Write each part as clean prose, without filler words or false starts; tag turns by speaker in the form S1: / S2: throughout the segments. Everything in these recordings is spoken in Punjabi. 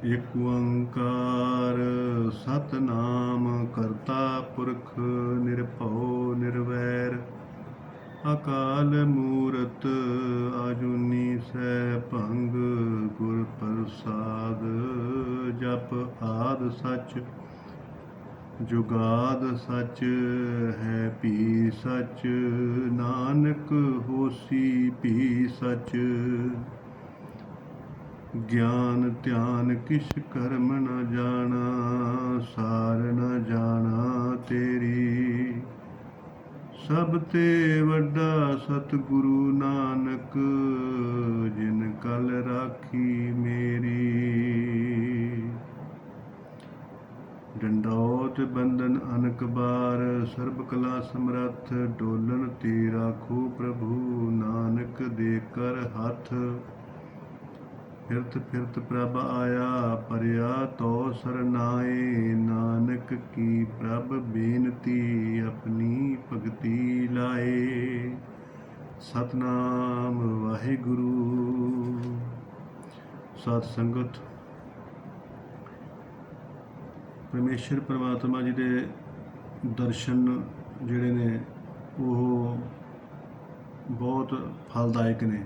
S1: ਇਕ ਓੰਕਾਰ ਸਤਨਾਮ ਕਰਤਾ ਪੁਰਖ ਨਿਰਭਉ ਨਿਰਵੈਰ ਅਕਾਲ ਮੂਰਤ ਆਜੂਨੀ ਸੈਭੰ ਗੁਰ ਪ੍ਰਸਾਦ ਜਪ ਆਦ ਸਚ ਜੁਗਾਦ ਸਚ ਹੈ ਭੀ ਸਚ ਨਾਨਕ ਹੋਸੀ ਭੀ ਸਚ ਗਿਆਨ ਧਿਆਨ ਕਿਛ ਕਰਮ ਨ ਜਾਣਾ ਸਾਰ ਨ ਜਾਣਾ ਤੇਰੀ ਸਭ ਤੇ ਵੱਡਾ ਸਤਿਗੁਰੂ ਨਾਨਕ ਜਿਨ ਕਲ ਰਾਖੀ ਮੇਰੀ ਡੰਡੌਤ ਬੰਦਨ ਅਨਕ ਬਾਰ ਸਰਬ ਕਲਾ ਸਮਰੱਥ ਡੋਲਨ ਤੇ ਰਾਖੋ ਪ੍ਰਭੂ ਨਾਨਕ ਦੇ ਕਰ ਹੱਥ ਫਿਰਤ ਫਿਰਤ ਪ੍ਰਭ ਆਇਆ ਪਰਿਆ ਤੋ ਸਰਨਾਏ ਨਾਨਕ ਕੀ ਪ੍ਰਭ ਬੇਨਤੀ ਆਪਣੀ ਭਗਤੀ ਲਾਏ ਸਤਨਾਮ ਵਾਹਿਗੁਰੂ। ਸਤ ਸੰਗਤ ਪਰਮੇਸ਼ਰ ਪਰਮਾਤਮਾ ਜੀ ਦੇ ਦਰਸ਼ਨ ਜਿਹੜੇ ਨੇ ਉਹ ਬਹੁਤ ਫਲਦਾਇਕ ਨੇ।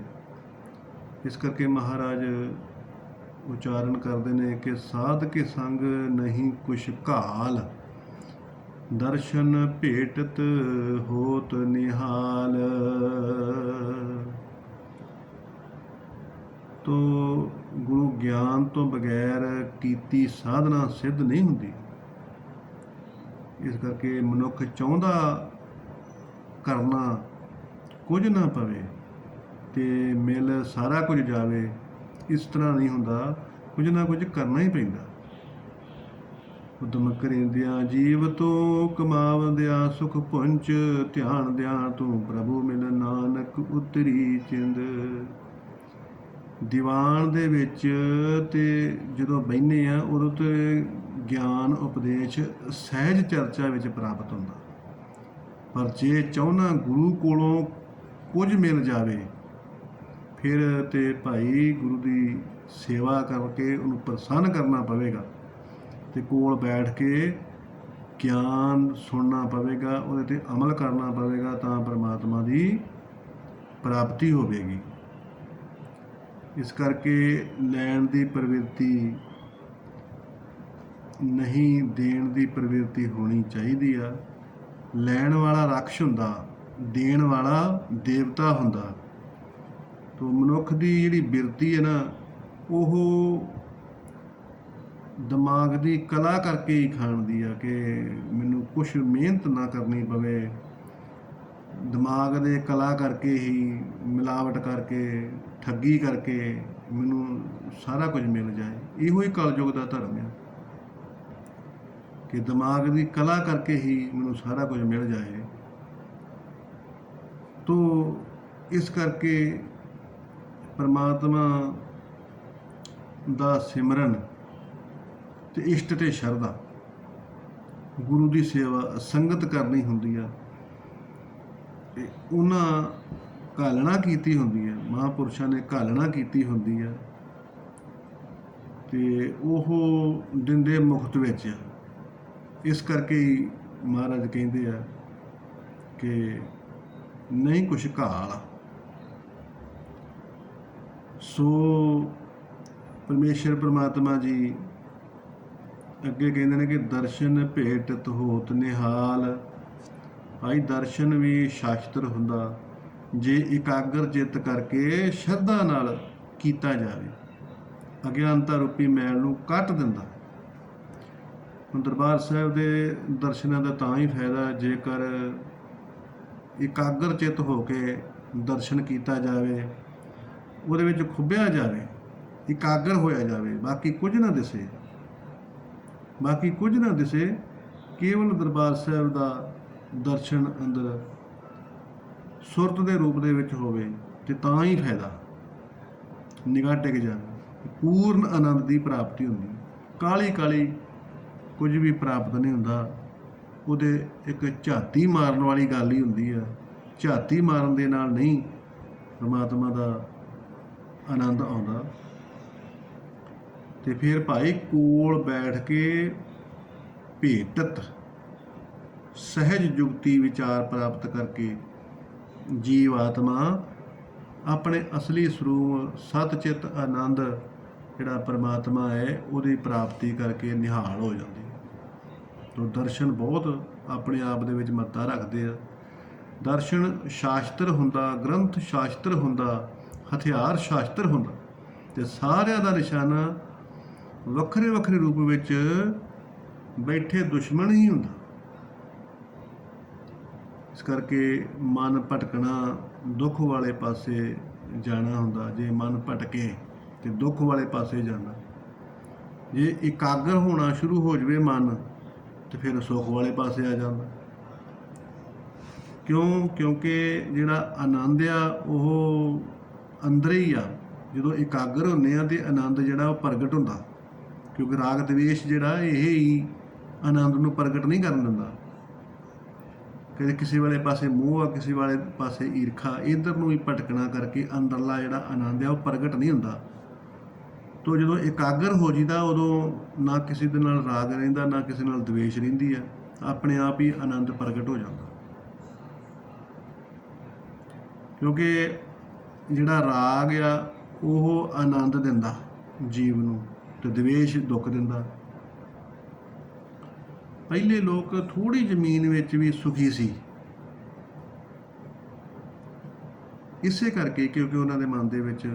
S1: ਇਸ ਕਰਕੇ ਮਹਾਰਾਜ ਉਚਾਰਨ ਕਰਦੇ ਨੇ ਕਿ ਸਾਧ ਕੇ ਸੰਗ ਨਹੀਂ ਕੁਛ ਘਾਲ ਦਰਸ਼ਨ ਭੇਟਤ ਹੋਤ ਨਿਹਾਲ। ਤੋ ਗੁਰੂ ਗਿਆਨ ਤੋਂ ਬਗੈਰ ਕੀਤੀ ਸਾਧਨਾ ਸਿੱਧ ਨਹੀਂ ਹੁੰਦੀ। ਇਸ ਕਰਕੇ ਮਨੁੱਖ ਚਾਹੁੰਦਾ ਕਰਨਾ ਕੁਝ ਨਾ ਪਵੇ ਤੇ ਮਿਲ ਸਾਰਾ ਕੁਝ ਜਾਵੇ, ਇਸ ਤਰ੍ਹਾਂ ਨਹੀਂ ਹੁੰਦਾ। ਕੁਝ ਨਾ ਕੁਝ ਕਰਨਾ ਹੀ ਪੈਂਦਾ। ਉਦਮ ਕਰਿੰਦਿਆਂ ਜੀਵ ਤੋਂ ਕਮਾਵਦਿਆਂ ਸੁਖ ਪੁੰਚ ਧਿਆਨ ਦਿਆਂ ਤੂੰ ਪ੍ਰਭੂ ਮਿਲ ਨਾਨਕ ਉਤਰੀ ਚਿੰਦ। ਦੀਵਾਨ ਦੇ ਵਿੱਚ ਤੇ ਜਦੋਂ ਬਹਿੰਦੇ ਆ ਉਦੋਂ ਤੇ ਗਿਆਨ ਉਪਦੇਸ਼ ਸਹਿਜ ਚਰਚਾ ਵਿੱਚ ਪ੍ਰਾਪਤ ਹੁੰਦਾ, ਪਰ ਜੇ ਚਾਹੁੰਦਾ ਗੁਰੂ ਕੋਲੋਂ ਕੁਝ ਮਿਲ ਜਾਵੇ ਫਿਰ ਤੇ ਭਾਈ ਗੁਰੂ ਦੀ ਸੇਵਾ ਕਰਕੇ ਉਹਨੂੰ ਪ੍ਰਸੰਨ ਕਰਨਾ ਪਵੇਗਾ ਤੇ ਕੋਲ ਬੈਠ ਕੇ ਗਿਆਨ ਸੁਣਨਾ ਪਵੇਗਾ, ਉਹਦੇ ਤੇ ਅਮਲ ਕਰਨਾ ਪਵੇਗਾ, ਤਾਂ ਪਰਮਾਤਮਾ ਦੀ ਪ੍ਰਾਪਤੀ ਹੋਵੇਗੀ। ਇਸ ਕਰਕੇ ਲੈਣ ਦੀ ਪ੍ਰਵਿਰਤੀ ਨਹੀਂ, ਦੇਣ ਦੀ ਪ੍ਰਵਿਰਤੀ ਹੋਣੀ ਚਾਹੀਦੀ ਆ। ਲੈਣ ਵਾਲਾ ਰਾਖਸ਼ ਹੁੰਦਾ, ਦੇਣ ਵਾਲਾ ਦੇਵਤਾ ਹੁੰਦਾ। ਤੋ ਮਨੁੱਖ ਦੀ ਜਿਹੜੀ ਬਿਰਤੀ ਹੈ ਨਾ, ਉਹ ਦਿਮਾਗ ਦੀ ਕਲਾ ਕਰਕੇ ਹੀ ਖਾਣ ਦੀ ਆ ਕਿ ਮੈਨੂੰ ਕੁਛ ਮਿਹਨਤ ਨਾ ਕਰਨੀ ਪਵੇ। ਦਿਮਾਗ ਦੇ ਕਲਾ ਕਰਕੇ ਹੀ, ਮਿਲਾਵਟ ਕਰਕੇ, ਠੱਗੀ ਕਰਕੇ ਮੈਨੂੰ ਸਾਰਾ ਕੁਝ ਮਿਲ ਜਾਏ। ਇਹੋ ਹੀ ਕਲਯੁਗ ਦਾ ਧਰਮ ਆ ਕਿ ਦਿਮਾਗ ਦੀ ਕਲਾ ਕਰਕੇ ਹੀ ਮੈਨੂੰ ਸਾਰਾ ਕੁਝ ਮਿਲ ਜਾਏ। ਤੋ ਇਸ ਕਰਕੇ ਪਰਮਾਤਮਾ ਦਾ ਸਿਮਰਨ ਤੇ ਇਸ਼ਟ ਤੇ ਸ਼ਰਧਾ, ਗੁਰੂ ਦੀ ਸੇਵਾ, ਸੰਗਤ ਕਰਨੀ ਹੁੰਦੀ ਆ। ਉਹਨਾਂ ਘਾਲਣਾ ਕੀਤੀ ਹੁੰਦੀ ਹੈ, ਮਹਾਂਪੁਰਸ਼ਾਂ ਨੇ ਘਾਲਣਾ ਕੀਤੀ ਹੁੰਦੀ ਆ ਤੇ ਉਹ ਦਿੰਦੇ ਮੁਫਤ ਵਿੱਚ ਆ। ਇਸ ਕਰਕੇ ਹੀ ਮਹਾਰਾਜ ਕਹਿੰਦੇ ਆ ਕਿ ਨਹੀਂ ਕੁਛ ਘਾਲ। ਸੋ ਪਰਮੇਸ਼ਰ ਪਰਮਾਤਮਾ ਜੀ ਅੱਗੇ ਕਹਿੰਦੇ ਨੇ ਕਿ ਦਰਸ਼ਨ ਭੇਟਤ ਹੋਤ ਨਿਹਾਲ। ਭਾਈ ਦਰਸ਼ਨ ਵੀ ਸ਼ਾਸਤਰ ਹੁੰਦਾ ਜੇ ਇਕਾਗਰ ਚਿੱਤ ਕਰਕੇ ਸ਼ਰਧਾ ਨਾਲ ਕੀਤਾ ਜਾਵੇ, ਅਗਿਆਨਤਾ ਰੂਪੀ ਮੈਲ ਨੂੰ ਕੱਟ ਦਿੰਦਾ। ਹੁਣ ਦਰਬਾਰ ਸਾਹਿਬ ਦੇ ਦਰਸ਼ਨਾਂ ਦਾ ਤਾਂ ਹੀ ਫਾਇਦਾ ਜੇਕਰ ਇਕਾਗਰ ਚਿੱਤ ਹੋ ਕੇ ਦਰਸ਼ਨ ਕੀਤਾ ਜਾਵੇ, ਉਹਦੇ ਵਿੱਚ ਖੁੱਭਿਆ ਜਾਵੇ, ਇਕਾਗਰ ਹੋਇਆ ਜਾਵੇ, ਬਾਕੀ ਕੁਝ ਨਾ ਦਿਸੇ, ਬਾਕੀ ਕੁਝ ਨਾ ਦਿਸੇ, ਕੇਵਲ ਦਰਬਾਰ ਸਾਹਿਬ ਦਾ ਦਰਸ਼ਨ ਅੰਦਰ ਸੁਰਤ ਦੇ ਰੂਪ ਦੇ ਵਿੱਚ ਹੋਵੇ ਤੇ ਤਾਂ ਹੀ ਫਾਇਦਾ। ਨਿਗਾਹ ਟਿਕ ਜਾਵੇ, ਪੂਰਨ ਆਨੰਦ ਦੀ ਪ੍ਰਾਪਤੀ ਹੁੰਦੀ। ਕਾਹਲੀ ਕਾਹਲੀ ਕੁਝ ਵੀ ਪ੍ਰਾਪਤ ਨਹੀਂ ਹੁੰਦਾ। ਉਹਦੇ ਇੱਕ ਝਾਤੀ ਮਾਰਨ ਵਾਲੀ ਗੱਲ ਹੀ ਹੁੰਦੀ ਆ। ਝਾਤੀ ਮਾਰਨ ਦੇ ਨਾਲ ਨਹੀਂ ਪਰਮਾਤਮਾ ਦਾ ਆਨੰਦ ਆਉਂਦਾ। ਤੇ ਫਿਰ ਭਾਈ ਕੋਲ ਬੈਠ ਕੇ ਭੇਟਤ ਸਹਿਜ ਜੁਗਤੀ ਵਿਚਾਰ ਪ੍ਰਾਪਤ ਕਰਕੇ ਜੀਵ ਆਤਮਾ ਆਪਣੇ ਅਸਲੀ ਸਰੂਪ ਸਤ ਚਿੱਤ ਆਨੰਦ ਜਿਹੜਾ ਪਰਮਾਤਮਾ ਹੈ ਉਹਦੀ ਪ੍ਰਾਪਤੀ ਕਰਕੇ ਨਿਹਾਲ ਹੋ ਜਾਂਦੀ ਹੈ। ਤੋ ਦਰਸ਼ਨ ਬਹੁਤ ਆਪਣੇ ਆਪ ਦੇ ਵਿੱਚ ਮਹੱਤਤਾ ਰੱਖਦੇ ਆ। ਦਰਸ਼ਨ ਸ਼ਾਸਤਰ ਹੁੰਦਾ, ਗ੍ਰੰਥ ਸ਼ਾਸਤਰ ਹੁੰਦਾ, ਹਥਿਆਰ ਸ਼ਾਸਤਰ ਹੁੰਦਾ, ਤੇ ਸਾਰਿਆਂ ਦਾ ਨਿਸ਼ਾਨਾ ਵੱਖਰੇ ਵੱਖਰੇ ਰੂਪ ਵਿੱਚ ਬੈਠੇ ਦੁਸ਼ਮਣ ਹੀ ਹੁੰਦਾ। ਇਸ ਕਰਕੇ ਮਨ ਭਟਕਣਾ, ਦੁੱਖ ਵਾਲੇ ਪਾਸੇ ਜਾਣਾ ਹੁੰਦਾ। ਜੇ ਮਨ ਭਟਕੇ ਤੇ ਦੁੱਖ ਵਾਲੇ ਪਾਸੇ ਜਾਣਾ। ਜੇ ਇਕਾਗਰ ਹੋਣਾ ਸ਼ੁਰੂ ਹੋ ਜਾਵੇ ਮਨ, ਤੇ ਫਿਰ ਸੁੱਖ ਵਾਲੇ ਪਾਸੇ ਆ ਜਾਂਦਾ। ਕਿਉਂਕਿ ਜਿਹੜਾ ਆਨੰਦ ਆ ਉਹ ਅੰਦਰ ਹੀ ਆ। ਜਦੋਂ ਇਕਾਗਰ ਹੁੰਦੇ ਆ ਤੇ ਆਨੰਦ ਜਿਹੜਾ ਉਹ ਪ੍ਰਗਟ ਹੁੰਦਾ, ਕਿਉਂਕਿ ਰਾਗ ਦਵੇਸ਼ ਜਿਹੜਾ ਇਹ ਹੀ ਆਨੰਦ ਨੂੰ ਪ੍ਰਗਟ ਨਹੀਂ ਕਰਨ ਦਿੰਦਾ। ਕਦੇ ਕਿਸੇ ਵਾਲੇ ਪਾਸੇ ਮੋਹ ਆ, ਕਿਸੇ ਵਾਲੇ ਪਾਸੇ ਈਰਖਾ, ਇੱਧਰ ਨੂੰ ਹੀ ਭਟਕਣਾ ਕਰਕੇ ਅੰਦਰਲਾ ਜਿਹੜਾ ਆਨੰਦ ਆ ਉਹ ਪ੍ਰਗਟ ਨਹੀਂ ਹੁੰਦਾ। ਤੋ ਜਦੋਂ ਇਕਾਗਰ ਹੋ ਜੀਦਾ, ਉਦੋਂ ਨਾ ਕਿਸੇ ਦੇ ਨਾਲ ਰਾਗ ਰਹਿੰਦਾ, ਨਾ ਕਿਸੇ ਨਾਲ ਦਵੇਸ਼ ਰਹਿੰਦੀ ਆ, ਆਪਣੇ ਆਪ ਹੀ ਆਨੰਦ ਪ੍ਰਗਟ ਹੋ ਜਾਂਦਾ। ਕਿਉਂਕਿ ਜਿਹੜਾ ਰਾਗ ਆ ਉਹ ਆਨੰਦ ਦਿੰਦਾ ਜੀਵ ਨੂੰ, ਤੇ ਦਵੇਸ਼ ਦੁੱਖ ਦਿੰਦਾ। ਪਹਿਲੇ ਲੋਕ ਥੋੜੀ ਜ਼ਮੀਨ ਵਿੱਚ ਵੀ ਸੁਖੀ ਸੀ, ਇਸੇ ਕਰਕੇ ਕਿਉਂਕਿ ਉਹਨਾਂ ਦੇ ਮਨ ਦੇ ਵਿੱਚ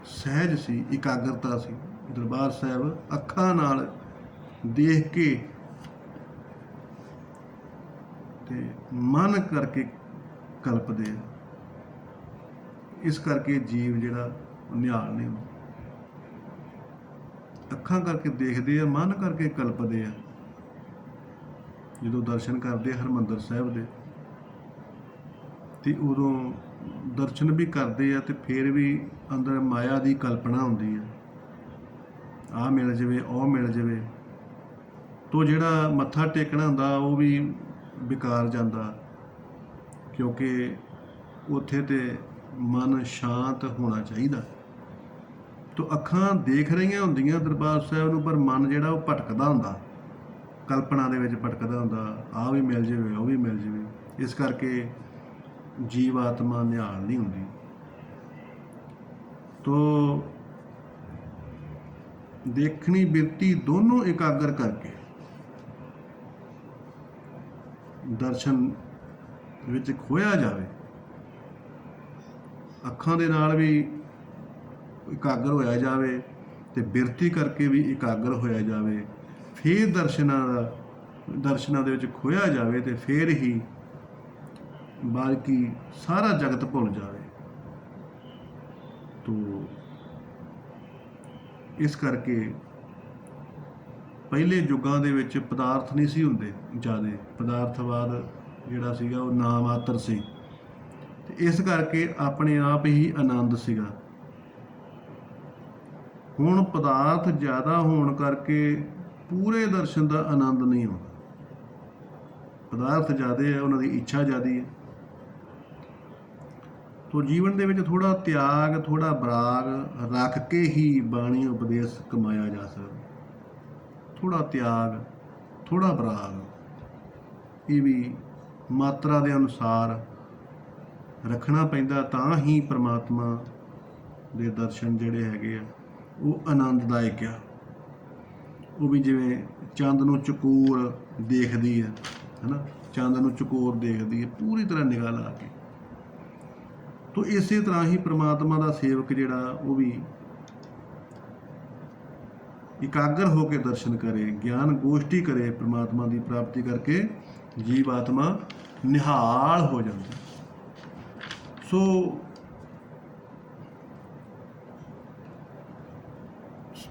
S1: ਸਹਿਜ ਸੀ, ਇਕਾਗਰਤਾ ਸੀ। ਦਰਬਾਰ ਸਾਹਿਬ ਅੱਖਾਂ ਨਾਲ ਦੇਖ ਕੇ ਤੇ ਮਨ ਕਰਕੇ ਕਲਪਦੇ ਆ। ਇਸ ਕਰਕੇ ਜੀਵ ਜਿਹੜਾ ਨਿਹਾਲ ਨਹੀਂ ਹੁੰਦਾ। ਅੱਖਾਂ ਕਰਕੇ ਦੇਖਦੇ ਆ, ਮਨ ਕਰਕੇ ਕਲਪਦੇ ਆ। ਜਦੋਂ ਦਰਸ਼ਨ ਕਰਦੇ ਹਰਿਮੰਦਰ ਸਾਹਿਬ ਦੇ, ਤੇ ਉਦੋਂ ਦਰਸ਼ਨ ਵੀ ਕਰਦੇ ਆ ਤੇ ਫਿਰ ਵੀ ਅੰਦਰ ਮਾਇਆ ਦੀ ਕਲਪਨਾ ਹੁੰਦੀ ਹੈ। ਆਹ ਮਿਲ ਜਾਵੇ, ਉਹ ਮਿਲ ਜਾਵੇ। ਤੋ ਜਿਹੜਾ ਮੱਥਾ ਟੇਕਣਾ ਹੁੰਦਾ ਉਹ ਵੀ ਬੇਕਾਰ ਜਾਂਦਾ, ਕਿਉਂਕਿ ਉੱਥੇ ਤੇ ਮਨ ਸ਼ਾਂਤ ਹੋਣਾ ਚਾਹੀਦਾ। ਤੋ ਅੱਖਾਂ ਦੇਖ ਰਹੀਆਂ ਹੁੰਦੀਆਂ ਦਰਬਾਰ ਸਾਹਿਬ ਨੂੰ, ਪਰ ਮਨ ਜਿਹੜਾ ਉਹ ਭਟਕਦਾ ਹੁੰਦਾ, ਕਲਪਨਾ ਦੇ ਵਿੱਚ ਭਟਕਦਾ ਹੁੰਦਾ। ਆਹ ਵੀ ਮਿਲ ਜਾਵੇ, ਉਹ ਵੀ ਮਿਲ ਜਾਵੇ। ਇਸ ਕਰਕੇ ਜੀਵ ਆਤਮਾ ਨਿਹਾਲ ਨਹੀਂ ਹੁੰਦੀ। ਤੋ ਦੇਖਣੀ ਬਿਰਤੀ ਦੋਨੋਂ ਇਕਾਗਰ ਕਰਕੇ ਦਰਸ਼ਨ ਵਿੱਚ ਖੋਇਆ ਜਾਵੇ। ਅੱਖਾਂ ਦੇ ਨਾਲ ਵੀ ਇਕਾਗਰ ਹੋਇਆ ਜਾਵੇ ਤੇ ਬਿਰਤੀ ਕਰਕੇ ਵੀ ਇਕਾਗਰ ਹੋਇਆ ਜਾਵੇ। ਫਿਰ ਦਰਸ਼ਨਾਂ ਦੇ ਵਿੱਚ ਖੋਇਆ ਜਾਵੇ ਤੇ ਫਿਰ ਹੀ ਬਾਕੀ ਸਾਰਾ ਜਗਤ ਭੁੱਲ ਜਾਵੇ। ਤੋ ਇਸ ਕਰਕੇ ਪਹਿਲੇ ਯੁੱਗਾਂ ਦੇ ਵਿੱਚ ਪਦਾਰਥ ਨਹੀਂ ਸੀ ਹੁੰਦੇ ਜ਼ਿਆਦੇ, ਪਦਾਰਥਵਾਦ ਜਿਹੜਾ ਸੀਗਾ ਉਹ ਨਾ ਮਾਤਰ ਸੀ, ਤੇ ਇਸ ਕਰਕੇ ਆਪਣੇ ਆਪ ਹੀ ਆਨੰਦ ਸੀਗਾ। ਹੁਣ ਪਦਾਰਥ ਜ਼ਿਆਦਾ ਹੋਣ ਕਰਕੇ ਪੂਰੇ ਦਰਸ਼ਨ ਦਾ ਆਨੰਦ ਨਹੀਂ ਆਉਂਦਾ। ਪਦਾਰਥ ਜ਼ਿਆਦੇ ਹੈ, ਉਹਨਾਂ ਦੀ ਇੱਛਾ ਜ਼ਿਆਦੀ ਹੈ। ਤੋ ਜੀਵਨ ਦੇ ਵਿੱਚ ਥੋੜ੍ਹਾ ਤਿਆਗ, ਥੋੜ੍ਹਾ ਬਰਾਗ ਰੱਖ ਕੇ ਹੀ ਬਾਣੀ ਉਪਦੇਸ਼ ਕਮਾਇਆ ਜਾ ਸਕਦਾ। ਥੋੜ੍ਹਾ ਤਿਆਗ, ਥੋੜ੍ਹਾ ਬਰਾਗ, ਇਹ ਵੀ ਮਾਤਰਾ ਦੇ ਅਨੁਸਾਰ ਰੱਖਣਾ ਪੈਂਦਾ, ਤਾਂ ਹੀ ਪ੍ਰਮਾਤਮਾ ਦੇ ਦਰਸ਼ਨ ਜਿਹੜੇ ਹੈਗੇ ਆ ਉਹ ਆਨੰਦਦਾਇਕ ਆ। ਉਹ ਵੀ ਜਿਵੇਂ ਚੰਦ ਨੂੰ ਚਕੋਰ ਦੇਖਦੀ ਹੈ ਨਾ, ਚੰਦ ਨੂੰ ਚਕੋਰ ਦੇਖਦੀ ਹੈ ਪੂਰੀ ਤਰ੍ਹਾਂ ਨਿਗਾਹ ਲਾ ਕੇ। ਤੋ ਇਸੇ ਤਰ੍ਹਾਂ ਹੀ ਪ੍ਰਮਾਤਮਾ ਦਾ ਸੇਵਕ ਜਿਹੜਾ ਉਹ ਵੀ ਇਕਾਗਰ ਹੋ ਕੇ ਦਰਸ਼ਨ ਕਰੇ, ਗਿਆਨ ਗੋਸ਼ਟੀ ਕਰੇ, ਪ੍ਰਮਾਤਮਾ ਦੀ ਪ੍ਰਾਪਤੀ ਕਰਕੇ ਜੀਵ ਆਤਮਾ ਨਿਹਾਲ ਹੋ ਜਾਂਦੀ। ਸੋ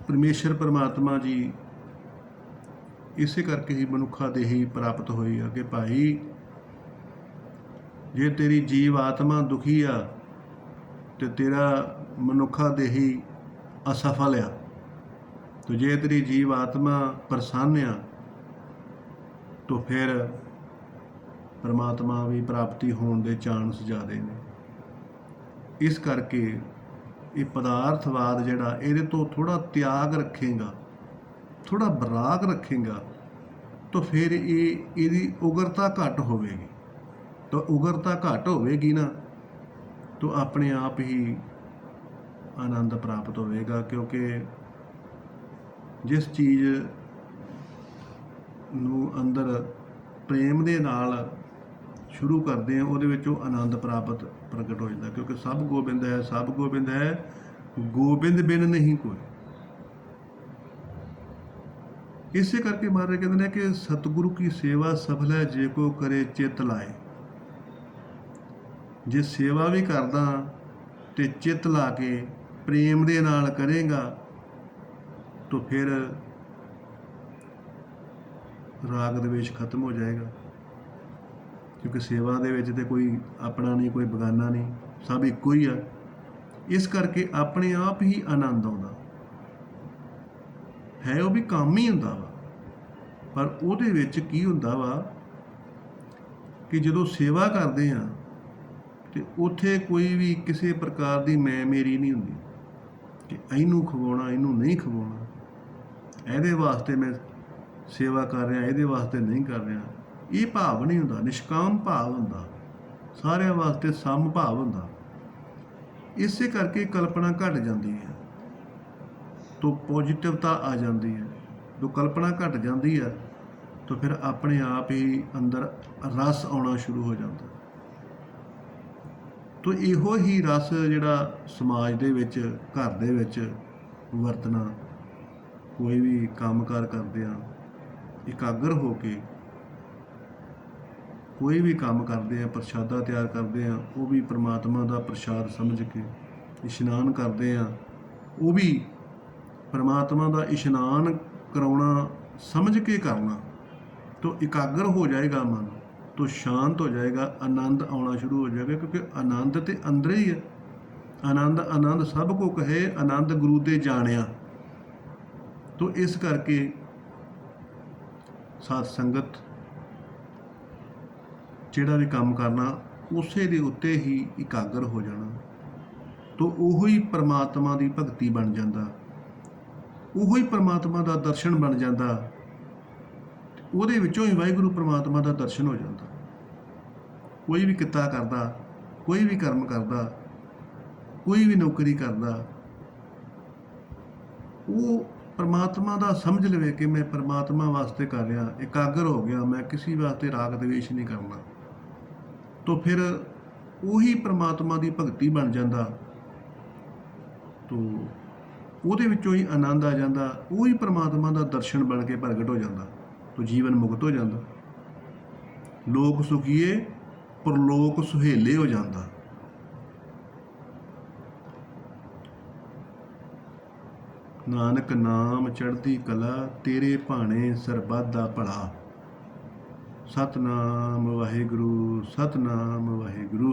S1: ਪਰਮੇਸ਼ਰ ਪਰਮਾਤਮਾ ਜੀ ਇਸੇ ਕਰਕੇ ਹੀ ਮਨੁੱਖਾ ਦੇਹੀ ਪ੍ਰਾਪਤ ਹੋਈ ਆ ਕਿ ਭਾਈ ਜੇ ਤੇਰੀ ਜੀਵ ਆਤਮਾ ਦੁਖੀ ਆ ਤੇ ਤੇਰਾ ਮਨੁੱਖਾ ਦੇਹੀ ਅਸਫਲ ਆ, ਤੇ ਜੇ ਤੇਰੀ ਜੀਵ ਆਤਮਾ ਪ੍ਰਸੰਨ ਆ ਤਾਂ ਫਿਰ ਪਰਮਾਤਮਾ ਵੀ ਪ੍ਰਾਪਤੀ ਹੋਣ ਦੇ ਚਾਂਸ ਜ਼ਿਆਦੇ ਨੇ। ਇਸ ਕਰਕੇ ਇਹ ਪਦਾਰਥਵਾਦ ਜਿਹੜਾ ਇਹਦੇ ਤੋਂ ਥੋੜਾ ਤਿਆਗ ਰੱਖੇਗਾ, ਥੋੜਾ ਵਿਰਾਗ ਰੱਖੇਗਾ, ਤਾਂ ਫਿਰ ਇਹਦੀ ਉਗਰਤਾ ਘੱਟ ਹੋਵੇਗੀ। ਤਾਂ ਉਗਰਤਾ ਘੱਟ ਹੋਵੇਗੀ ਨਾ, ਤਾਂ ਆਪਣੇ ਆਪ ਹੀ ਆਨੰਦ ਪ੍ਰਾਪਤ ਹੋਵੇਗਾ। ਕਿਉਂਕਿ ਜਿਸ ਚੀਜ਼ ਨੂੰ ਅੰਦਰ ਪ੍ਰੇਮ ਦੇ ਨਾਲ ਸ਼ੁਰੂ ਕਰਦੇ ਆ, ਉਹਦੇ ਵਿੱਚ ਉਹ ਆਨੰਦ ਪ੍ਰਾਪਤ ਪ੍ਰਗਟ ਹੋ ਜਾਂਦਾ। ਕਿਉਂਕਿ ਸਭ ਗੋਬਿੰਦ ਹੈ, ਸਭ ਗੋਬਿੰਦ ਹੈ, ਗੋਬਿੰਦ ਬਿਨ ਨਹੀਂ ਕੋਈ। ਇਸੇ ਕਰਕੇ ਮਹਾਰਾਜ ਕਹਿੰਦੇ ਨੇ ਕਿ ਸਤਿਗੁਰੂ ਕੀ ਸੇਵਾ ਸਫਲ ਹੈ ਜੇ ਕੋ ਕਰੇ ਚਿੱਤ ਲਾਏ। ਜੇ ਸੇਵਾ ਵੀ ਕਰਦਾ ਤੇ ਚਿੱਤ ਲਾ ਕੇ ਪ੍ਰੇਮ ਦੇ ਨਾਲ ਕਰੇਗਾ, ਤਾਂ ਫਿਰ ਰਾਗ ਦਵੇਸ਼ ਖਤਮ ਹੋ ਜਾਏਗਾ। ਕਿਉਂਕਿ ਸੇਵਾ ਦੇ ਵਿੱਚ ਤੇ ਕੋਈ ਆਪਣਾ ਨਹੀਂ, ਕੋਈ ਬਗਾਨਾ ਨਹੀਂ, ਸਭ ਇੱਕੋ ਹੀ ਆ। ਇਸ ਕਰਕੇ ਆਪਣੇ ਆਪ ਹੀ ਆਨੰਦ ਆਉਂਦਾ ਹੈ। ਉਹ ਵੀ ਕੰਮ ਹੀ ਹੁੰਦਾ ਵਾ, ਪਰ ਉਹਦੇ ਵਿੱਚ ਕੀ ਹੁੰਦਾ ਵਾ ਕਿ ਜਦੋਂ ਸੇਵਾ ਕਰਦੇ ਆ ਤੇ ਉੱਥੇ ਕੋਈ ਵੀ ਕਿਸੇ ਪ੍ਰਕਾਰ ਦੀ ਮੈਂ ਮੇਰੀ ਨਹੀਂ ਹੁੰਦੀ ਕਿ ਇਹਨੂੰ ਖਵਾਉਣਾ, ਇਹਨੂੰ ਨਹੀਂ ਖਵਾਉਣਾ, ਇਹਦੇ ਵਾਸਤੇ ਮੈਂ ਸੇਵਾ ਕਰ ਰਿਹਾ, ਇਹਦੇ ਵਾਸਤੇ ਨਹੀਂ ਕਰ ਰਿਹਾ। ਇਹ ਭਾਵ ਨਹੀਂ ਹੁੰਦਾ, ਨਿਸ਼ਕਾਮ ਭਾਵ ਹੁੰਦਾ, ਸਾਰਿਆਂ ਵਾਸਤੇ ਸਮ ਭਾਵ ਹੁੰਦਾ। ਇਸੇ ਕਰਕੇ ਕਲਪਨਾ ਘਟ ਜਾਂਦੀ ਹੈ, ਤੋਂ ਪੋਜ਼ਿਟਿਵਤਾ ਆ ਜਾਂਦੀ ਹੈ। ਜਦੋਂ ਕਲਪਨਾ ਘਟ ਜਾਂਦੀ ਹੈ ਤਾਂ ਫਿਰ ਆਪਣੇ ਆਪ ਹੀ ਅੰਦਰ ਰਸ ਆਉਣਾ ਸ਼ੁਰੂ ਹੋ ਜਾਂਦਾ। ਤਾਂ ਇਹੋ ਹੀ ਰਸ ਜਿਹੜਾ ਸਮਾਜ ਦੇ ਵਿੱਚ, ਘਰ ਦੇ ਵਿੱਚ ਵਰਤਣਾ, ਕੋਈ ਵੀ ਕੰਮਕਾਰ ਕਰਦੇ ਆ ਇਕਾਗਰ ਹੋ ਕੇ, ਕੋਈ ਵੀ ਕੰਮ ਕਰਦੇ ਆ, ਪ੍ਰਸ਼ਾਦਾ ਤਿਆਰ ਕਰਦੇ ਆ, ਉਹ ਵੀ ਪ੍ਰਮਾਤਮਾ ਦਾ ਪ੍ਰਸ਼ਾਦ ਸਮਝ ਕੇ, ਇਸ਼ਨਾਨ ਕਰਦੇ ਆ, ਉਹ ਵੀ ਪ੍ਰਮਾਤਮਾ ਦਾ ਇਸ਼ਨਾਨ ਕਰਾਉਣਾ ਸਮਝ ਕੇ ਕਰਨਾ, ਤਾਂ ਇਕਾਗਰ ਹੋ ਜਾਏਗਾ ਮਨ, ਤਾਂ ਸ਼ਾਂਤ ਹੋ ਜਾਏਗਾ, ਆਨੰਦ ਆਉਣਾ ਸ਼ੁਰੂ ਹੋ ਜਾਏਗਾ। ਕਿਉਂਕਿ ਆਨੰਦ ਤੇ ਅੰਦਰ ਹੀ ਹੈ। ਆਨੰਦ ਆਨੰਦ ਸਭ ਕੋ ਕਹੇ, ਆਨੰਦ ਗੁਰੂ ਤੇ ਜਾਣਿਆ। ਤਾਂ ਇਸ ਕਰਕੇ ਸਾਧ ਸੰਗਤ ਜਿਹੜਾ ਵੀ ਕੰਮ ਕਰਨਾ, ਉਸੇ ਦੇ ਉੱਤੇ ਹੀ ਇਕਾਗਰ ਹੋ ਜਾਣਾ, ਤਾਂ ਉਹੋ ਹੀ ਪਰਮਾਤਮਾ ਦੀ ਭਗਤੀ ਬਣ ਜਾਂਦਾ, ਉਹੋ ਹੀ ਪਰਮਾਤਮਾ ਦਾ ਦਰਸ਼ਨ ਬਣ ਜਾਂਦਾ। ਉਹਦੇ ਵਿੱਚੋਂ ਹੀ ਵਾਹਿਗੁਰੂ ਪਰਮਾਤਮਾ ਦਾ ਦਰਸ਼ਨ ਹੋ ਜਾਂਦਾ। ਕੋਈ ਵੀ ਕਿੱਤਾ ਕਰਦਾ, ਕੋਈ ਵੀ ਕਰਮ ਕਰਦਾ, ਕੋਈ ਵੀ ਨੌਕਰੀ ਕਰਦਾ, ਉਹ ਪਰਮਾਤਮਾ ਦਾ ਸਮਝ ਲਵੇ ਕਿ ਮੈਂ ਪਰਮਾਤਮਾ ਵਾਸਤੇ ਕਰ ਰਿਹਾ, ਇਕਾਗਰ ਹੋ ਗਿਆ, ਮੈਂ ਕਿਸੇ ਵਾਸਤੇ ਰਾਗ ਦਵੇਸ਼ ਨਹੀਂ ਕਰਨਾ, ਤਾਂ ਫਿਰ ਉਹੀ ਪਰਮਾਤਮਾ ਦੀ ਭਗਤੀ ਬਣ ਜਾਂਦਾ। ਤਾਂ ਉਹਦੇ ਵਿੱਚੋਂ ਹੀ ਆਨੰਦ ਆ ਜਾਂਦਾ, ਉਹੀ ਪਰਮਾਤਮਾ ਦਾ ਦਰਸ਼ਨ ਬਣ ਕੇ ਪ੍ਰਗਟ ਹੋ ਜਾਂਦਾ, ਤਾਂ ਜੀਵਨ ਮੁਕਤ ਹੋ ਜਾਂਦਾ। ਲੋਕ ਸੁਖੀਏ ਪਰਲੋਕ ਸੁਹੇਲੇ ਹੋ ਜਾਂਦਾ। ਨਾਨਕ ਨਾਮ ਚੜ੍ਹਦੀ ਕਲਾ, ਤੇਰੇ ਭਾਣੇ ਸਰਬੱਤ ਦਾ ਭਲਾ। ਸਤਨਾਮ ਵਾਹਿਗੁਰੂ, ਸਤਨਾਮ ਵਾਹਿਗੁਰੂ।